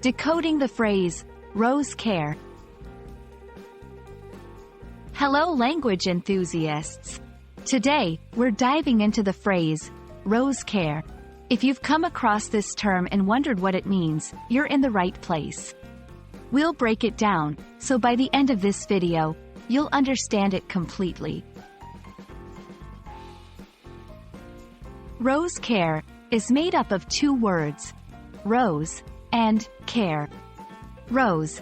Decoding the phrase, rose care. Hello language enthusiasts. Today, we're diving into the phrase, rose care. If you've come across this term and wondered what it means, you're in the right place. We'll break it down, so by the end of this video, you'll understand it completely. Rose care is made up of two words, rose and care. Rose.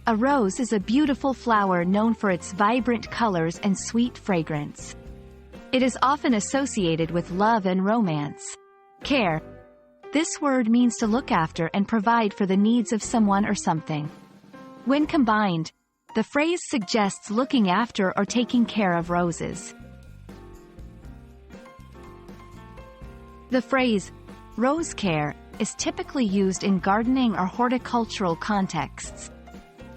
A rose is a beautiful flower known for its vibrant colors and sweet fragrance. It is often associated with love and romance. Care. This word means to look after and provide for the needs of someone or something. When combined, the phrase suggests looking after or taking care of roses. The phrase, rose care, is typically used in gardening or horticultural contexts.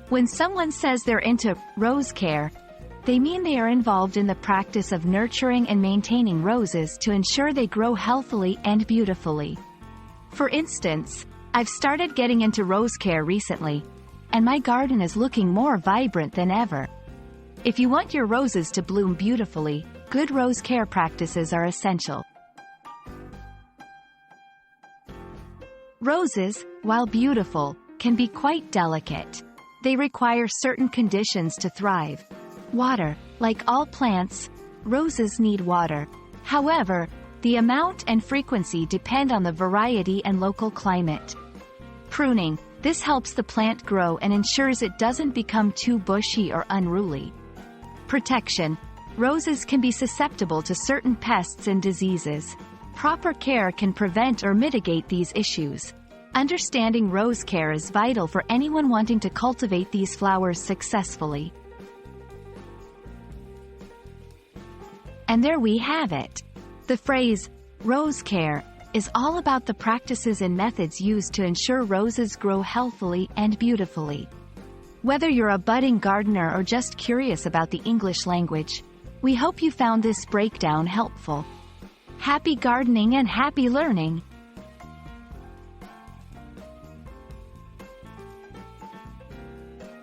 When someone says they're into rose care, they mean they are involved in the practice of nurturing and maintaining roses to ensure they grow healthily and beautifully. For instance, I've started getting into rose care recently, and my garden is looking more vibrant than ever. If you want your roses to bloom beautifully, good rose care practices are essential. Roses, while beautiful, can be quite delicate. They require certain conditions to thrive. Water. Like all plants, roses need water. However, the amount and frequency depend on the variety and local climate. Pruning. This helps the plant grow and ensures it doesn't become too bushy or unruly. Protection. Roses can be susceptible to certain pests and diseases. Proper care can prevent or mitigate these issues. Understanding rose care is vital for anyone wanting to cultivate these flowers successfully. And there we have it. The phrase, rose care, is all about the practices and methods used to ensure roses grow healthily and beautifully. Whether you're a budding gardener or just curious about the English language, we hope you found this breakdown helpful. Happy gardening and happy learning!